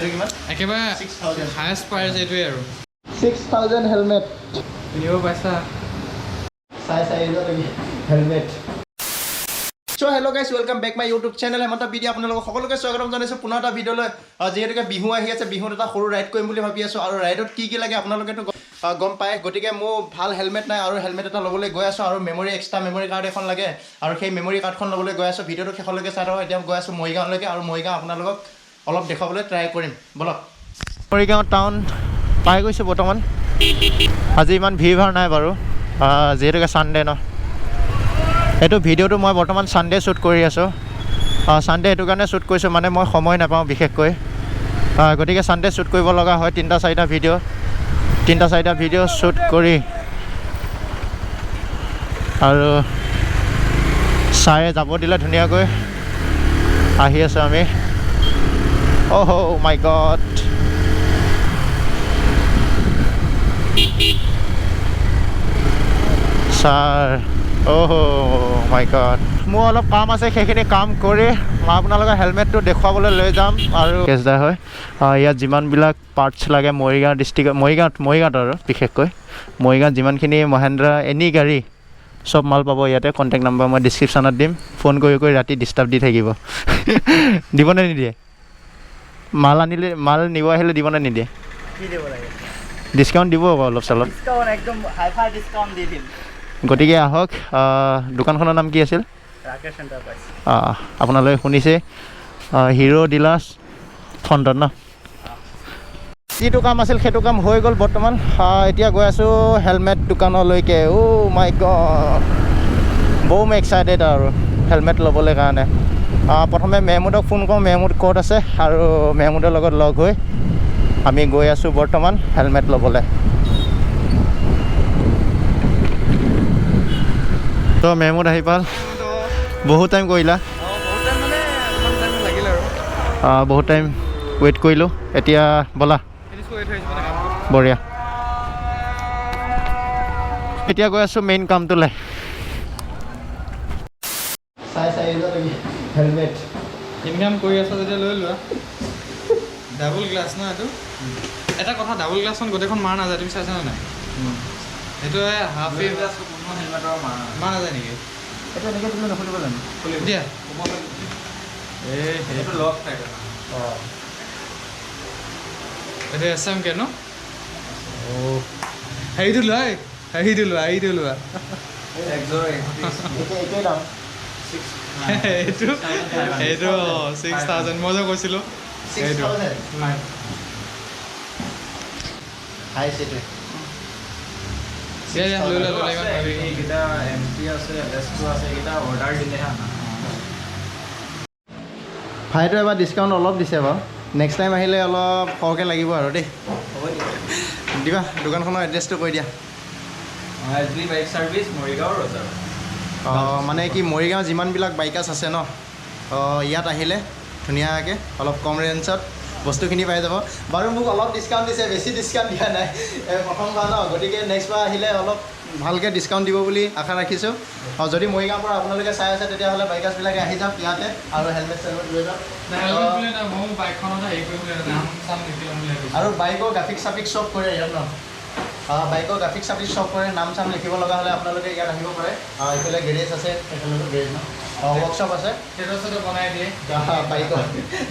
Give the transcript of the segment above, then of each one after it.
একেবাৰে highest price এইটোৱে আৰু 6000 হেলমেট কিনিব পাইছা helmet so hello' guys welcome back my YouTube channel Hemanta BD আপোনালোকক সকলোকে স্বাগতম জনাইছোঁ পুনৰ এটা ভিডিঅ'লৈ যিহেতুকে বিহু আহি আছে বিহুত এটা সৰু ৰাইড কৰিম বুলি ভাবি আছোঁ আৰু ৰাইডত কি লাগে আপোনালোকেতো গম পায় গতিকে মোৰ ভাল হেলমেট নাই আৰু হেলমেট এটা ল'বলৈ গৈ আছোঁ আৰু মেমৰি এক্সট্ৰা মেমৰি কাৰ্ড এখন লাগে আৰু সেই মেমৰি কাৰ্ডখন ল'বলৈ গৈ আছোঁ ভিডিঅ'টো শেষলৈকে চাই থাকক এতিয়া গৈ আছোঁ মৰিগাঁৱলৈকে আৰু মৰিগাঁও আপোনালোকক অলপ দেখুৱাবলৈ ট্ৰাই কৰিম বলক মৰিগাঁও টাউন পাই গৈছোঁ বৰ্তমান আজি ইমান ভিৰ ভাৰ নাই বাৰু যিহেতুকে ছানডে ন এইটো ভিডিঅ'টো মই বৰ্তমান ছানডে শ্বুট কৰি আছোঁ ছানডে এইটো কাৰণে শ্বুট কৰিছোঁ মানে মই সময় নাপাওঁ বিশেষকৈ গতিকে ছানডে শ্বুট কৰিব লগা হয় তিনিটা চাৰিটা ভিডিঅ' শ্বুট কৰি আৰু চাই যাব দিলে ধুনীয়াকৈ আহি আছোঁ আমি অহ মাই গড ছাৰ অহ মাই গড মোৰ অলপ কাম আছে সেইখিনি কাম কৰি মই আপোনালোকৰ হেলমেটটো দেখুৱাবলৈ লৈ যাম আৰু কেছদাৰ হয় ইয়াত যিমানবিলাক পাৰ্টছ লাগে মৰিগাঁও ডিষ্ট্ৰিক্টত মৰিগাঁৱত আৰু বিশেষকৈ মৰিগাঁৱত যিমানখিনি মহেন্দ্ৰা এনি গাড়ী চব মাল পাব ইয়াতে কণ্টেক্ট নাম্বাৰ মই ডিছক্ৰিপশ্যনত দিম ফোন কৰি ৰাতি ডিষ্টাৰ্ব দি থাকিব দিবনে নিদিয়ে মাল নিব আহিলে দিবনে নিদিয়ে ডিছকাউণ্ট দিব আকৌ অলপ চলপ একদম হাই-ফাই ডিছকাউণ্ট দি দিম গতিকে আহক দোকানখনৰ নাম কি আছিল ৰাকেশ এণ্টাৰপ্ৰাইজ আপোনালোকে শুনিছে হিৰো ডিলাৰ্ছ ফ্ৰণ্টত ন যিটো কাম আছিল সেইটো কাম হৈ গ'ল বৰ্তমান এতিয়া গৈ আছোঁ হেলমেট দোকানলৈকে মাই গড বম এক্সাইটেড আৰু হেলমেট ল'বলৈ কাৰণে প্ৰথমে মেহমুদক ফোন কৰোঁ মেহমুদ ক'ত আছে আৰু মেহমুদৰ লগত লগ হৈ আমি গৈ আছোঁ বৰ্তমান হেলমেট ল'বলৈ তো মেহমুদ আহি পাল বহুত টাইম কৰিলা বহুত টাইম ৱেইট কৰিলোঁ এতিয়া ব'লা বঢ়িয়া এতিয়া গৈ আছোঁ মেইন কামটোলৈ হেলমেট ইনকাম কৰি আছা যেতিয়া লৈ লোৱা ডাবল গ্লাছ ন এইটো এটা কথা ডাবল গ্লাছখন গোটেইখন মাৰ নাযায় তুমি চাইছানে নাই সেইটোৱে হাফ হেলমেটৰ মাৰ নাযায় নেকি এইটো এনেকৈ তুমি নুখুলিব জানো দিয়া সেইটো লক থাকে অঁ এইটো SMK ন হেৰিটো লোৱা একেই দাম এইটো 6000 মই যে কৈছিলোঁ সেইটো লৈ লোৱা এইকেইটা MP আছে LS2 আছে এইকেইটা অৰ্ডাৰ দিলেহে আনা ভাইটো এবাৰ ডিছকাউণ্ট অলপ দিছে বাৰু নেক্সট টাইম আহিলে অলপ সৰহকৈ লাগিব আৰু দেই হ'ব দিবা দোকানখনৰ এড্ৰেছটো কৈ দিয়া SB বাইক ছাৰ্ভিচ মৰিগাঁও ৰজাৰ মানে কি মৰিগাঁও যিমানবিলাক বাইকাৰ্ছ আছে ন ইয়াত আহিলে ধুনীয়াকৈ অলপ কম ৰেঞ্জত বস্তুখিনি পাই যাব বাৰু মোক অলপ ডিছকাউণ্ট দিছে বেছি ডিছকাউণ্ট দিয়া নাই প্ৰথমবাৰ ন গতিকে নেক্সটবাৰ আহিলে অলপ ভালকৈ ডিছকাউণ্ট দিব বুলি আশা ৰাখিছোঁ যদি মৰিগাঁৱৰ পৰা আপোনালোকে চাই আছে তেতিয়াহ'লে বাইকাৰ্ছবিলাকে আহি যাওক ইয়াতে আৰু হেলমেট চেলমেট লৈ যাওক আৰু বাইকৰ গ্ৰাফিক্স চাফিক্স চব কৰে ইয়াত ন বাইকৰ গ্ৰাফিক্স চাফিক্স চব কৰে নাম চাম লিখিব লগা হ'লে আপোনালোকে ইয়াত আহিব পাৰে এইফালে গেৰেজ আছে এইফালে গেৰেজ ন ৱৰ্কশ্বপ আছে সেইটো বনাই দিয়ে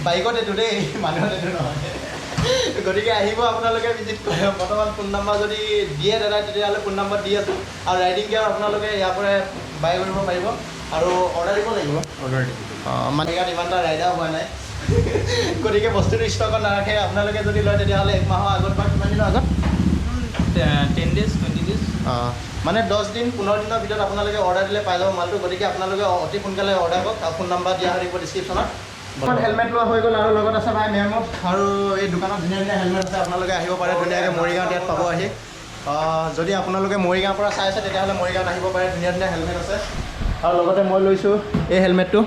বাইকত এইটো দেই মানুহত এইটো নহয় গতিকে আহিব আপোনালোকে ভিজিট কৰে বৰ্তমান ফোন নাম্বাৰ যদি দিয়ে দাদা তেতিয়াহ'লে ফোন নাম্বাৰ দি আছোঁ আৰু ৰাইডিং গিয়াৰ আপোনালোকে ইয়াৰ পৰাই বাই কৰিব পাৰিব আৰু অৰ্ডাৰ দিব লাগিব মানে ইয়াত ইমান এটা ৰাইডাৰ হোৱা নাই গতিকে বস্তুটো ষ্টকত নাৰাখে আপোনালোকে যদি লয় তেতিয়াহ'লে 1 মাহৰ আগত বা কিমান দিনৰ আগত 10 days 20 days মানে 10 দিন 15 দিনৰ ভিতৰত আপোনালোকে অৰ্ডাৰ দিলে পাই যাব মালটো গতিকে আপোনালোকে অতি সোনকালে অৰ্ডাৰ কৰক আৰু ফোন নাম্বাৰ দিয়া হৈ থাকিব ডিছক্ৰিপশ্যনত হেলমেট লোৱা হৈ গ'ল আৰু লগত আছে ভাই মেহমুদ আৰু এই দোকানত ধুনীয়া ধুনীয়া হেলমেট আছে আপোনালোকে আহিব পাৰে ধুনীয়াকৈ মৰিগাঁৱত ইয়াত পাব আহি যদি আপোনালোকে মৰিগাঁৱৰ পৰা চাই আছে তেতিয়াহ'লে মৰিগাঁৱত আহিব পাৰে ধুনীয়া ধুনীয়া হেলমেট আছে আৰু লগতে মই লৈছোঁ এই হেলমেটটো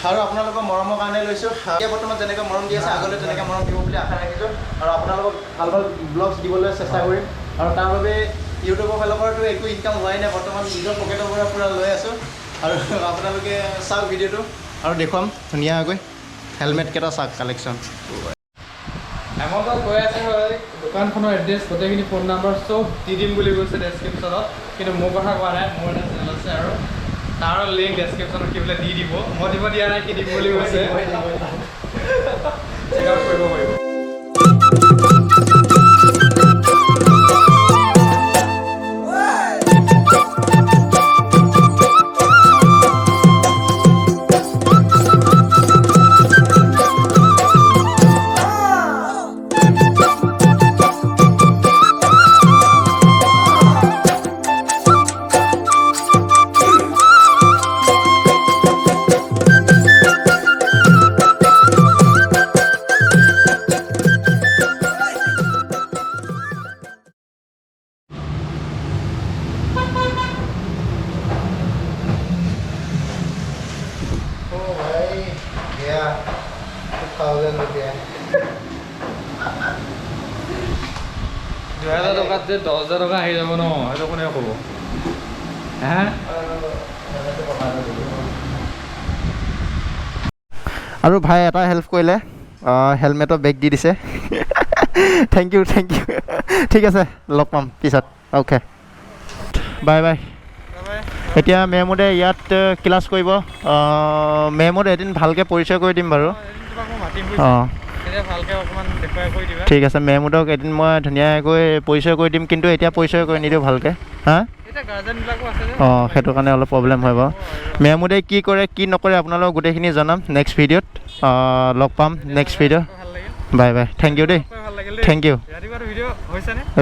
আৰু আপোনালোকৰ মৰমৰ কাৰণে লৈছোঁ এতিয়া বৰ্তমান যেনেকৈ মৰম দি আছে আগলৈ তেনেকৈ মৰম দিব বুলি আশা ৰাখিছোঁ আৰু আপোনালোকক ভাল ভাল ব্লগছ দিবলৈ চেষ্টা কৰিম আৰু তাৰ বাবে ইউটিউবৰ ফালৰ পৰাতো একো ইনকাম হোৱাই নাই বৰ্তমান নিজৰ পকেটৰ পৰা পূৰা লৈ আছোঁ আৰু আপোনালোকে চাওক ভিডিঅ'টো আৰু দেখুৱাম ধুনীয়াকৈ হেলমেটকেইটা চাওক কালেকশ্যন হেমন্তক কৈ আছে হয় দোকানখনৰ এড্ৰেছ গোটেইখিনি ফোন নাম্বাৰ চব দি দিম বুলি কৈছে ডেছক্ৰিপশ্যনত কিন্তু মোৰ কথা কোৱা নাই মোৰ এটা চেনেল আছে আৰু তাৰ লিংক ডেছক্ৰিপশ্যনত কি বোলে দি দিব মই দিব দিয়া নাই কি দিম বুলি কৈছে চেক আউট কৰিব পাৰিব টকাত যে 10,000 টকা আহি যাব ন সেইটো কোনে ক'ব হে আৰু ভাই এটা হেল্প কৰিলে হেলমেটৰ বেগ দি দিছে থেংক ইউ ঠিক আছে লগ পাম পিছত অ'কে বাই বাই এতিয়া মেমুদে ইয়াত ক্লাছ কৰিব মেমুদ এদিন ভালকৈ পৰিচয় কৰি দিম বাৰু অঁ ঠিক আছে মেমুদক এদিন মই ধুনীয়াকৈ পৰিচয় কৰি দিম কিন্তু এতিয়া পৰিচয় কৰি নিদিওঁ ভালকৈ হা অঁ সেইটো কাৰণে অলপ প্ৰব্লেম হয় বাৰু মেমুদে কি কৰে কি নকৰে আপোনালোকক গোটেইখিনি জনাম নেক্সট ভিডিঅ'ত লগ পাম next video' bye bye thank you দেই থেংক ইউ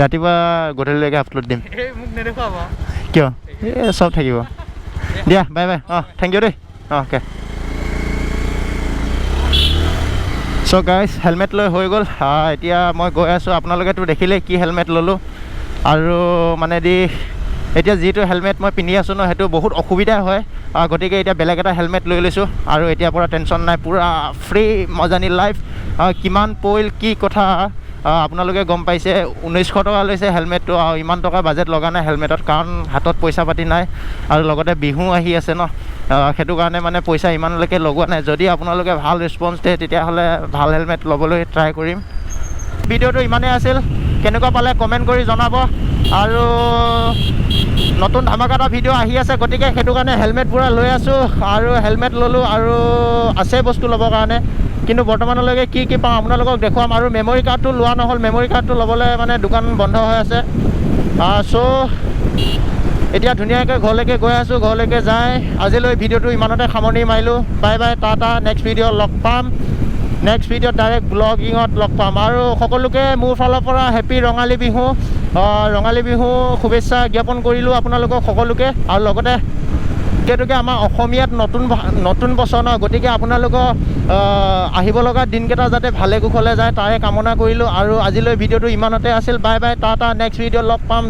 ৰাতিপুৱা গধূলিলৈকে আপলোড দিম কিয় এই চব থাকিব দিয়া বাই বাই অঁ থেংক ইউ দেই অ'কে চ' গাইজ হেলমেট লৈ হৈ গ'ল এতিয়া মই গৈ আছোঁ আপোনালোকেতো দেখিলেই কি হেলমেট ল'লোঁ আৰু মানে এতিয়া যিটো হেলমেট মই পিন্ধি আছোঁ ন সেইটো বহুত অসুবিধা হয় গতিকে এতিয়া বেলেগ এটা হেলমেট লৈ লৈছোঁ আৰু এতিয়াৰ পৰা টেনশ্যন নাই পূৰা ফ্ৰী মজানি লাইফ কিমান পৰিল কি কথা আপোনালোকে গম পাইছে 1900 টকা লৈছে হেলমেটটো আৰু ইমান টকা বাজেট লগা নাই হেলমেটত কাৰণ হাতত পইচা পাতি নাই আৰু লগতে বিহু আহি আছে ন সেইটো কাৰণে মানে পইচা ইমানলৈকে লগোৱা নাই যদি আপোনালোকে ভাল ৰেছপন্স দিয়ে তেতিয়াহ'লে ভাল হেলমেট ল'বলৈ ট্ৰাই কৰিম ভিডিঅ'টো ইমানেই আছিল কেনেকুৱা পালে কমেণ্ট কৰি জনাব আৰু নতুন ধামাকা এটা ভিডিঅ' আহি আছে গতিকে সেইটো কাৰণে হেলমেট পূৰা লৈ আছোঁ আৰু হেলমেট ল'লোঁ আৰু আছে বস্তু ল'বৰ কাৰণে কিন্তু বৰ্তমানলৈকে কি পাওঁ আপোনালোকক দেখুৱাম আৰু মেমৰি কাৰ্ডটো লোৱা নহ'ল মেমৰি কাৰ্ডটো ল'বলৈ মানে দোকান বন্ধ হৈ আছে চ' এতিয়া ধুনীয়াকৈ ঘৰলৈকে গৈ আছোঁ ঘৰলৈকে যাই আজিলৈ ভিডিঅ'টো ইমানতে সামৰণি মাৰিলোঁ bye bye tata next video' লগ পাম নেক্সট ভিডিঅ'ত ডাইৰেক্ট ব্লগিঙত লগ পাম আৰু সকলোকে মোৰ ফালৰ পৰা হেপী ৰঙালী বিহু শুভেচ্ছা জ্ঞাপন কৰিলোঁ আপোনালোকক সকলোকে আৰু লগতে যিহেতুকে আমাৰ অসমীয়াত নতুন বছৰ ন গতিকে আপোনালোকৰ আহিব লগা দিনকেইটা যাতে ভালে কুশলে যায় তাৰে কামনা কৰিলোঁ আৰু আজিলৈ ভিডিঅ'টো ইমানতে আছিল বাই বাই টাটা নেক্সট ভিডিঅ'ত লগ পাম